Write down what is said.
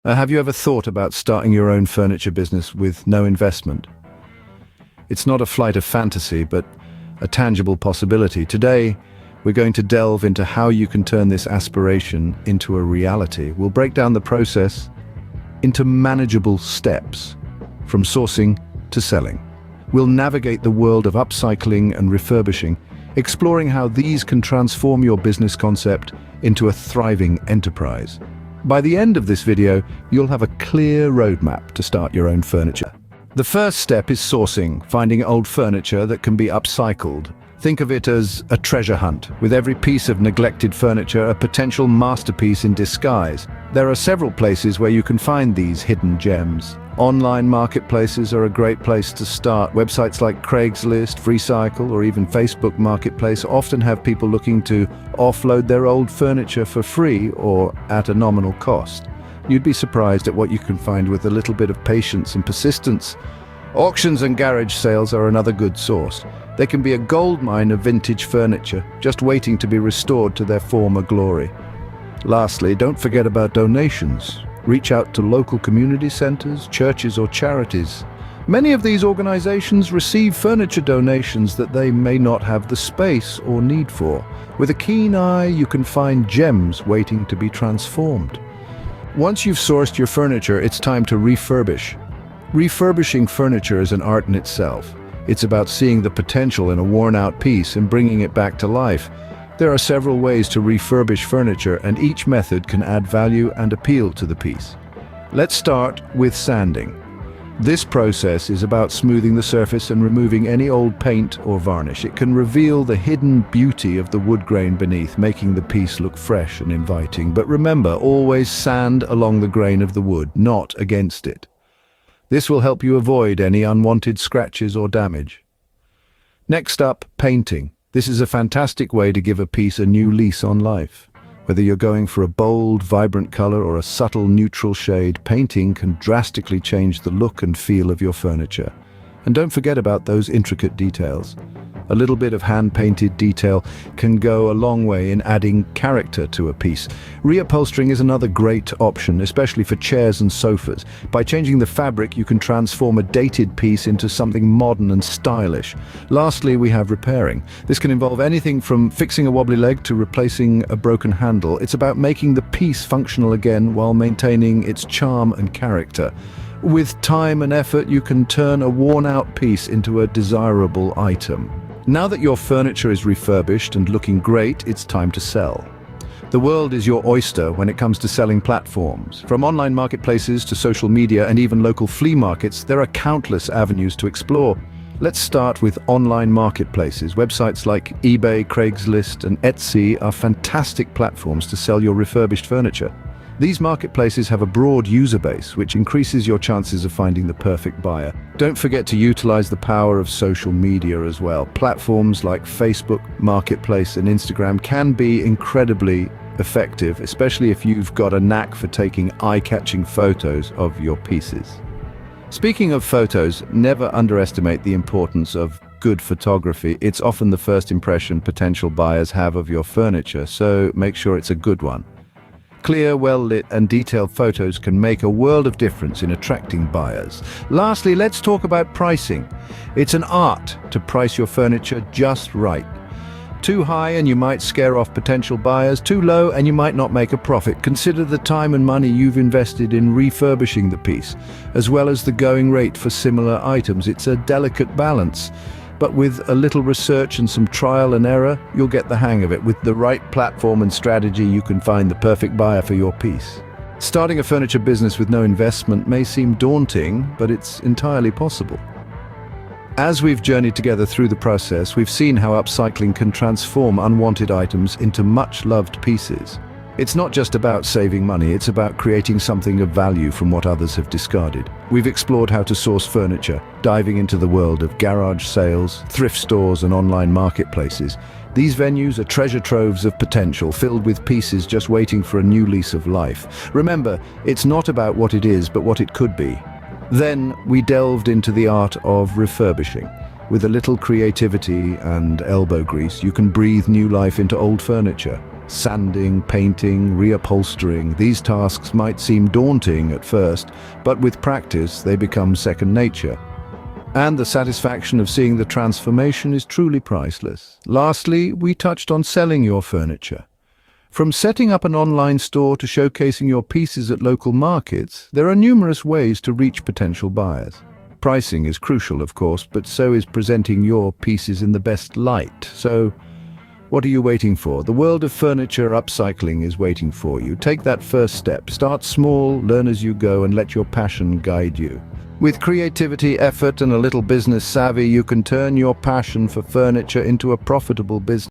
Have you ever thought about starting your own furniture business with no investment? It's not a flight of fantasy, but a tangible possibility. Today, we're going to delve into how you can turn this aspiration into a reality. We'll break down the process into manageable steps, from sourcing to selling. We'll navigate the world of upcycling and refurbishing, exploring how these can transform your business concept into a thriving enterprise. By the end of this video, you'll have a clear roadmap to start your own furniture. The first step is sourcing, finding old furniture that can be upcycled. Think of it as a treasure hunt, with every piece of neglected furniture a potential masterpiece in disguise. There are several places where you can find these hidden gems. Online marketplaces are a great place to start. Websites like Craigslist, Freecycle, or even Facebook Marketplace often have people looking to offload their old furniture for free or at a nominal cost. You'd be surprised at what you can find with a little bit of patience and persistence. Auctions and garage sales are another good source. They can be a goldmine of vintage furniture, just waiting to be restored to their former glory. Lastly, don't forget about donations. Reach out to local community centers, churches, or charities. Many of these organizations receive furniture donations that they may not have the space or need for. With a keen eye, you can find gems waiting to be transformed. Once you've sourced your furniture, it's time to refurbish. Refurbishing furniture is an art in itself. It's about seeing the potential in a worn-out piece and bringing it back to life. There are several ways to refurbish furniture, and each method can add value and appeal to the piece. Let's start with sanding. This process is about smoothing the surface and removing any old paint or varnish. It can reveal the hidden beauty of the wood grain beneath, making the piece look fresh and inviting. But remember, always sand along the grain of the wood, not against it. This will help you avoid any unwanted scratches or damage. Next up, painting. This is a fantastic way to give a piece a new lease on life. Whether you're going for a bold, vibrant color or a subtle, neutral shade, painting can drastically change the look and feel of your furniture. And don't forget about those intricate details. A little bit of hand-painted detail can go a long way in adding character to a piece. Reupholstering is another great option, especially for chairs and sofas. By changing the fabric, you can transform a dated piece into something modern and stylish. Lastly, we have repairing. This can involve anything from fixing a wobbly leg to replacing a broken handle. It's about making the piece functional again while maintaining its charm and character. With time and effort, you can turn a worn-out piece into a desirable item. Now that your furniture is refurbished and looking great, it's time to sell. The world is your oyster when it comes to selling platforms. From online marketplaces to social media and even local flea markets, there are countless avenues to explore. Let's start with online marketplaces. Websites like eBay, Craigslist, and Etsy are fantastic platforms to sell your refurbished furniture. These marketplaces have a broad user base, which increases your chances of finding the perfect buyer. Don't forget to utilize the power of social media as well. Platforms like Facebook, Marketplace, and Instagram can be incredibly effective, especially if you've got a knack for taking eye-catching photos of your pieces. Speaking of photos, never underestimate the importance of good photography. It's often the first impression potential buyers have of your furniture, so make sure it's a good one. Clear, well-lit, and detailed photos can make a world of difference in attracting buyers. Lastly, let's talk about pricing. It's an art to price your furniture just right. Too high and you might scare off potential buyers. Too low and you might not make a profit. Consider the time and money you've invested in refurbishing the piece, as well as the going rate for similar items. It's a delicate balance. But with a little research and some trial and error, you'll get the hang of it. With the right platform and strategy, you can find the perfect buyer for your piece. Starting a furniture business with no investment may seem daunting, but it's entirely possible. As we've journeyed together through the process, we've seen how upcycling can transform unwanted items into much-loved pieces. It's not just about saving money, it's about creating something of value from what others have discarded. We've explored how to source furniture, diving into the world of garage sales, thrift stores, and online marketplaces. These venues are treasure troves of potential, filled with pieces just waiting for a new lease of life. Remember, it's not about what it is, but what it could be. Then we delved into the art of refurbishing. With a little creativity and elbow grease, you can breathe new life into old furniture. Sanding, painting, reupholstering, these tasks might seem daunting at first, but with practice they become second nature. And the satisfaction of seeing the transformation is truly priceless. Lastly, we touched on selling your furniture. From setting up an online store to showcasing your pieces at local markets, there are numerous ways to reach potential buyers. Pricing is crucial, of course, but so is presenting your pieces in the best light. So, what are you waiting for? The world of furniture upcycling is waiting for you. Take that first step. Start small, learn as you go, and let your passion guide you. With creativity, effort, and a little business savvy, you can turn your passion for furniture into a profitable business.